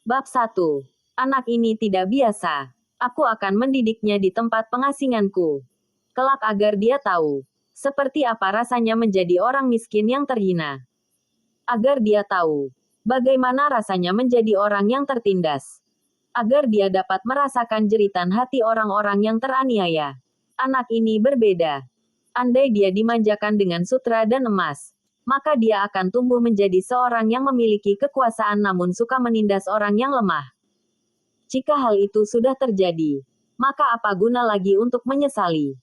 Bab 1. Anak ini tidak biasa. Aku akan mendidiknya di tempat pengasinganku. Kelak agar dia tahu seperti apa rasanya menjadi orang miskin yang terhina. Agar dia tahu bagaimana rasanya menjadi orang yang tertindas. Agar dia dapat merasakan jeritan hati orang-orang yang teraniaya. Anak ini berbeda. Andai dia dimanjakan dengan sutra dan emas, maka dia akan tumbuh menjadi seorang yang memiliki kekuasaan namun suka menindas orang yang lemah. Jika hal itu sudah terjadi, maka apa guna lagi untuk menyesali?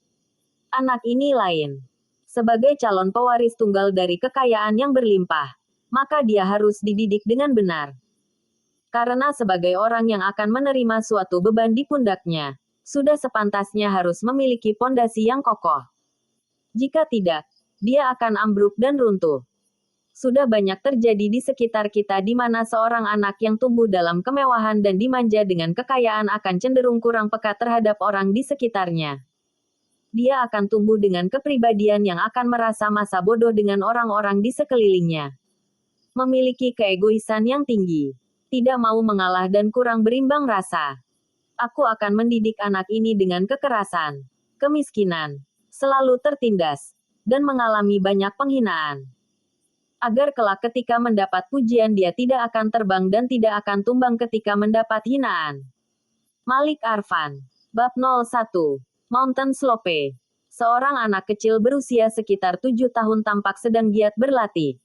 Anak ini lain. Sebagai calon pewaris tunggal dari kekayaan yang berlimpah, maka dia harus dididik dengan benar. Karena sebagai orang yang akan menerima suatu beban di pundaknya, sudah sepantasnya harus memiliki pondasi yang kokoh. Jika tidak, dia akan ambruk dan runtuh. Sudah banyak terjadi di sekitar kita di mana seorang anak yang tumbuh dalam kemewahan dan dimanja dengan kekayaan akan cenderung kurang peka terhadap orang di sekitarnya. Dia akan tumbuh dengan kepribadian yang akan merasa masa bodoh dengan orang-orang di sekelilingnya. Memiliki keegoisan yang tinggi. Tidak mau mengalah dan kurang berimbang rasa. Aku akan mendidik anak ini dengan kekerasan, kemiskinan, selalu tertindas, dan mengalami banyak penghinaan. Agar kelak ketika mendapat pujian dia tidak akan terbang dan tidak akan tumbang ketika mendapat hinaan. Malik Arfan. Bab 01. Mountain Slope. Seorang anak kecil berusia sekitar 7 tahun tampak sedang giat berlatih.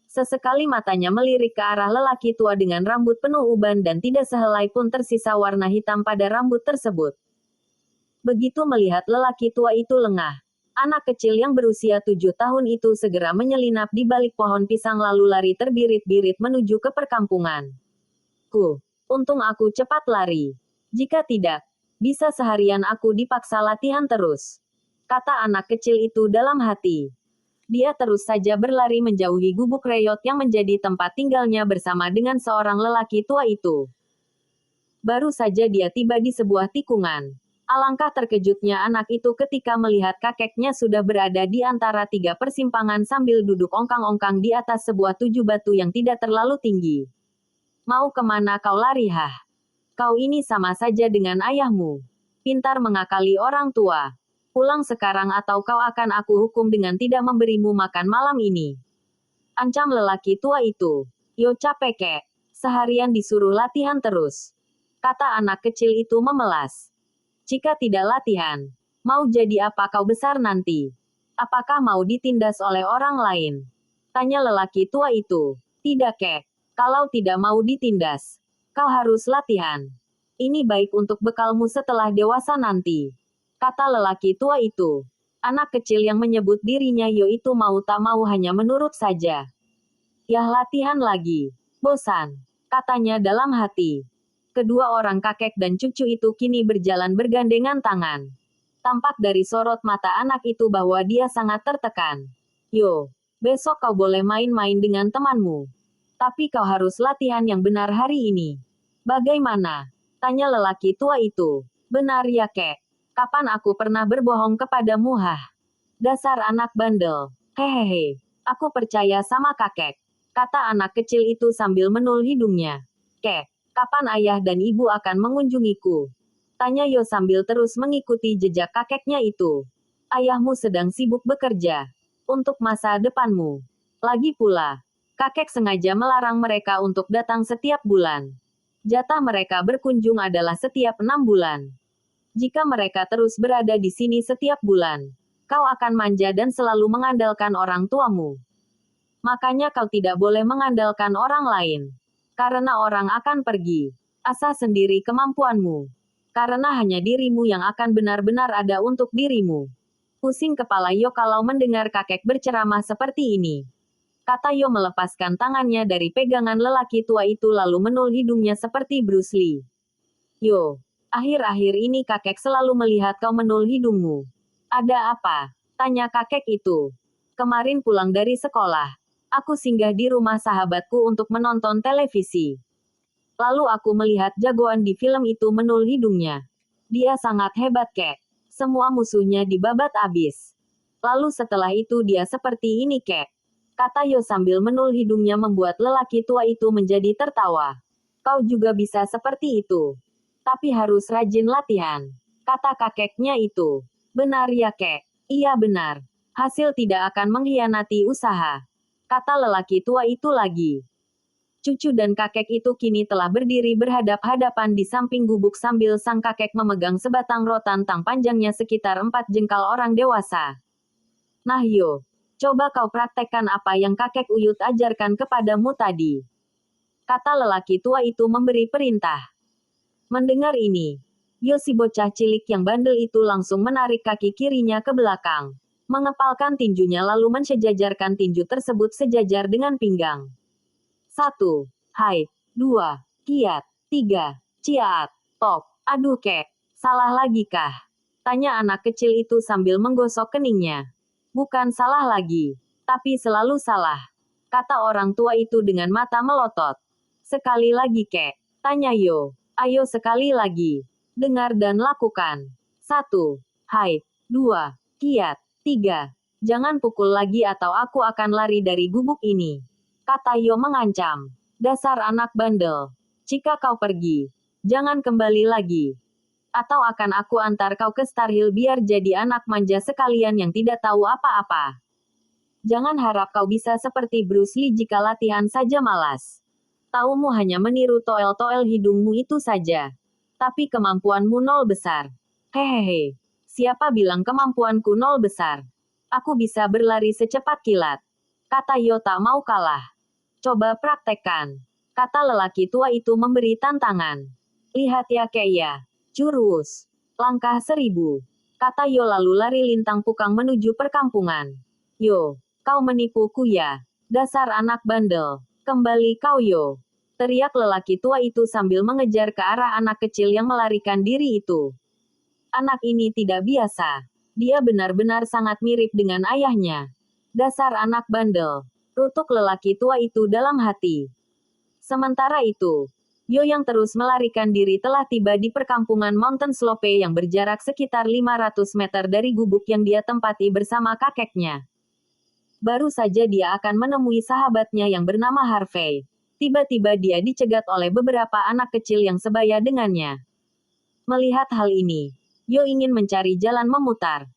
Sesekali matanya melirik ke arah lelaki tua dengan rambut penuh uban dan tidak sehelai pun tersisa warna hitam pada rambut tersebut. Begitu melihat lelaki tua itu lengah, anak kecil yang berusia 7 tahun itu segera menyelinap di balik pohon pisang lalu lari terbirit-birit menuju ke perkampungan. Untung aku cepat lari. Jika tidak, bisa seharian aku dipaksa latihan terus. Kata anak kecil itu dalam hati. Dia terus saja berlari menjauhi gubuk reyot yang menjadi tempat tinggalnya bersama dengan seorang lelaki tua itu. Baru saja dia tiba di sebuah tikungan. Alangkah terkejutnya anak itu ketika melihat kakeknya sudah berada di antara 3 persimpangan sambil duduk ongkang-ongkang di atas sebuah 7 batu yang tidak terlalu tinggi. Mau kemana kau lari hah? Kau ini sama saja dengan ayahmu. Pintar mengakali orang tua. Pulang sekarang atau kau akan aku hukum dengan tidak memberimu makan malam ini. Ancam lelaki tua itu. Yo capek kek. Seharian disuruh latihan terus. Kata anak kecil itu memelas. Jika tidak latihan, mau jadi apa kau besar nanti? Apakah mau ditindas oleh orang lain? Tanya lelaki tua itu. Tidak kek. Kalau tidak mau ditindas, kau harus latihan. Ini baik untuk bekalmu setelah dewasa nanti. Kata lelaki tua itu. Anak kecil yang menyebut dirinya Yo itu mau tak mau hanya menurut saja. Yah latihan lagi. Bosan. Katanya dalam hati. Kedua orang kakek dan cucu itu kini berjalan bergandengan tangan. Tampak dari sorot mata anak itu bahwa dia sangat tertekan. Yo, besok kau boleh main-main dengan temanmu. Tapi kau harus latihan yang benar hari ini. Bagaimana? Tanya lelaki tua itu. Benar ya kek. Kapan aku pernah berbohong kepadamu hah? Dasar anak bandel. Hehehe. Aku percaya sama kakek. Kata anak kecil itu sambil menul hidungnya. Kek. Kapan ayah dan ibu akan mengunjungiku? Tanya Yo sambil terus mengikuti jejak kakeknya itu. Ayahmu sedang sibuk bekerja. Untuk masa depanmu. Lagi pula, kakek sengaja melarang mereka untuk datang setiap bulan. Jatah mereka berkunjung adalah setiap 6 bulan. Jika mereka terus berada di sini setiap bulan, kau akan manja dan selalu mengandalkan orang tuamu. Makanya kau tidak boleh mengandalkan orang lain. Karena orang akan pergi. Asah sendiri kemampuanmu. Karena hanya dirimu yang akan benar-benar ada untuk dirimu. Pusing kepala Yo kalau mendengar kakek berceramah seperti ini. Kata Yo melepaskan tangannya dari pegangan lelaki tua itu lalu menul hidungnya seperti Bruce Lee. Yo, akhir-akhir ini kakek selalu melihat kau menul hidungmu. Ada apa? Tanya kakek itu. Kemarin pulang dari sekolah. Aku singgah di rumah sahabatku untuk menonton televisi. Lalu aku melihat jagoan di film itu menul hidungnya. Dia sangat hebat kek. Semua musuhnya dibabat abis. Lalu setelah itu dia seperti ini kek. Kata Yo sambil menul hidungnya membuat lelaki tua itu menjadi tertawa. Kau juga bisa seperti itu. Tapi harus rajin latihan. Kata kakeknya itu. Benar ya, Kek? Iya benar. Hasil tidak akan mengkhianati usaha. Kata lelaki tua itu lagi. Cucu dan kakek itu kini telah berdiri berhadap-hadapan di samping gubuk sambil sang kakek memegang sebatang rotan tang panjangnya sekitar 4 jengkal orang dewasa. Nah yo, coba kau praktekkan apa yang kakek Uyut ajarkan kepadamu tadi. Kata lelaki tua itu memberi perintah. Mendengar ini, Yo si bocah cilik yang bandel itu langsung menarik kaki kirinya ke belakang. Mengepalkan tinjunya lalu mensejajarkan tinju tersebut sejajar dengan pinggang. 1. Hai. 2. Kiat. 3. Ciat. Tok. Aduh kek. Salah lagi kah? Tanya anak kecil itu sambil menggosok keningnya. Bukan salah lagi. Tapi selalu salah. Kata orang tua itu dengan mata melotot. Sekali lagi kek. Tanya Yo. Ayo sekali lagi. Dengar dan lakukan. 1. Hai. 2. Kiat. 3. Jangan pukul lagi atau aku akan lari dari gubuk ini. Kata Yo mengancam. Dasar anak bandel. Jika kau pergi, jangan kembali lagi. Atau akan aku antar kau ke Star Hill biar jadi anak manja sekalian yang tidak tahu apa-apa. Jangan harap kau bisa seperti Bruce Lee jika latihan saja malas. Taumu hanya meniru toel-toel hidungmu itu saja. Tapi kemampuanmu nol besar. Hehehe. Siapa bilang kemampuanku nol besar? Aku bisa berlari secepat kilat. Kata Yo tak mau kalah. Coba praktekkan. Kata lelaki tua itu memberi tantangan. Lihat ya Keya. Jurus. Langkah 1000. Kata Yo lalu lari lintang pukang menuju perkampungan. Yo, kau menipuku ya. Dasar anak bandel. Kembali kau Yo. Teriak lelaki tua itu sambil mengejar ke arah anak kecil yang melarikan diri itu. Anak ini tidak biasa. Dia benar-benar sangat mirip dengan ayahnya. Dasar anak bandel. Rutuk lelaki tua itu dalam hati. Sementara itu, Yo yang terus melarikan diri telah tiba di perkampungan Mountain Slope yang berjarak sekitar 500 meter dari gubuk yang dia tempati bersama kakeknya. Baru saja dia akan menemui sahabatnya yang bernama Harvey. Tiba-tiba dia dicegat oleh beberapa anak kecil yang sebaya dengannya. Melihat hal ini, Yo ingin mencari jalan memutar.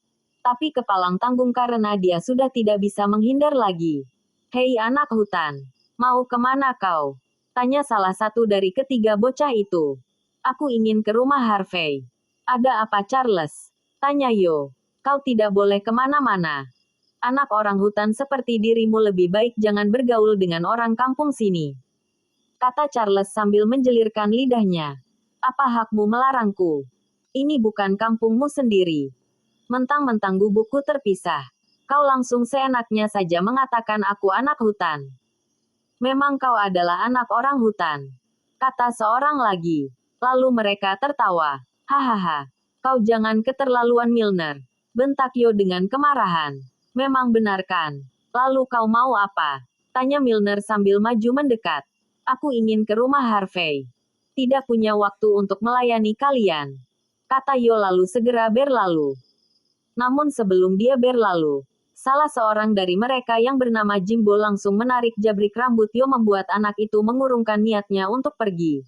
Tapi kepalang tanggung karena dia sudah tidak bisa menghindar lagi. Hei anak hutan, mau kemana kau? Tanya salah satu dari ketiga bocah itu. Aku ingin ke rumah Harvey. Ada apa Charles? Tanya Yo. Kau tidak boleh kemana-mana. Anak orang hutan seperti dirimu lebih baik jangan bergaul dengan orang kampung sini. Kata Charles sambil menjelirkan lidahnya. Apa hakmu melarangku? Ini bukan kampungmu sendiri. Mentang-mentang gubukku terpisah. Kau langsung seenaknya saja mengatakan aku anak hutan. Memang kau adalah anak orang hutan. Kata seorang lagi. Lalu mereka tertawa. Hahaha. Kau jangan keterlaluan Milner. Bentak Yo dengan kemarahan. Memang benar kan? Lalu kau mau apa? Tanya Milner sambil maju mendekat. Aku ingin ke rumah Harvey. Tidak punya waktu untuk melayani kalian. Kata Yo lalu segera berlalu. Namun sebelum dia berlalu, salah seorang dari mereka yang bernama Jimbo langsung menarik jabrik rambut Yo membuat anak itu mengurungkan niatnya untuk pergi.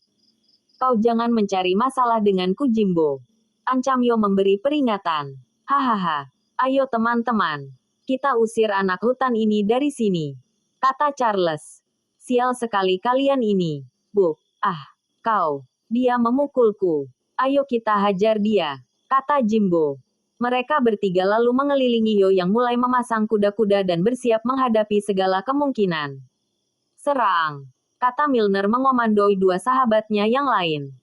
Kau jangan mencari masalah denganku Jimbo. Ancam Yo memberi peringatan. Hahaha. Ayo teman-teman. Kita usir anak hutan ini dari sini. Kata Charles. Sial sekali kalian ini. Bu. Kau. Dia memukulku. Ayo kita hajar dia. Kata Jimbo. Mereka bertiga lalu mengelilingi Yo yang mulai memasang kuda-kuda dan bersiap menghadapi segala kemungkinan. Serang. Kata Milner mengomandoi dua sahabatnya yang lain.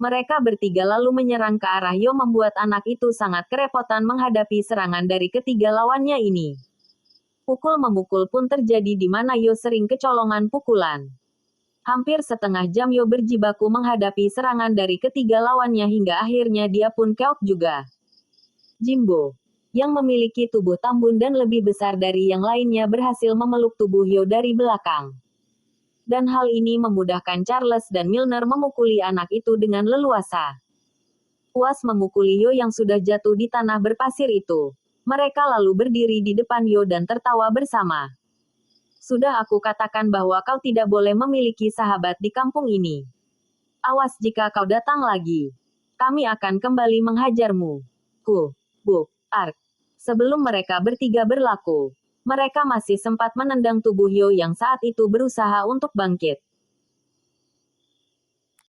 Mereka bertiga lalu menyerang ke arah Yo membuat anak itu sangat kerepotan menghadapi serangan dari ketiga lawannya ini. Pukul-memukul pun terjadi di mana Yo sering kecolongan pukulan. Hampir setengah jam Yo berjibaku menghadapi serangan dari ketiga lawannya hingga akhirnya dia pun keok juga. Jimbo, yang memiliki tubuh tambun dan lebih besar dari yang lainnya berhasil memeluk tubuh Yo dari belakang. Dan hal ini memudahkan Charles dan Milner memukuli anak itu dengan leluasa. Puas memukuli Yo yang sudah jatuh di tanah berpasir itu. Mereka lalu berdiri di depan Yo dan tertawa bersama. Sudah aku katakan bahwa kau tidak boleh memiliki sahabat di kampung ini. Awas jika kau datang lagi. Kami akan kembali menghajarmu. Ark. Sebelum mereka bertiga berlaku, mereka masih sempat menendang tubuh Yo yang saat itu berusaha untuk bangkit.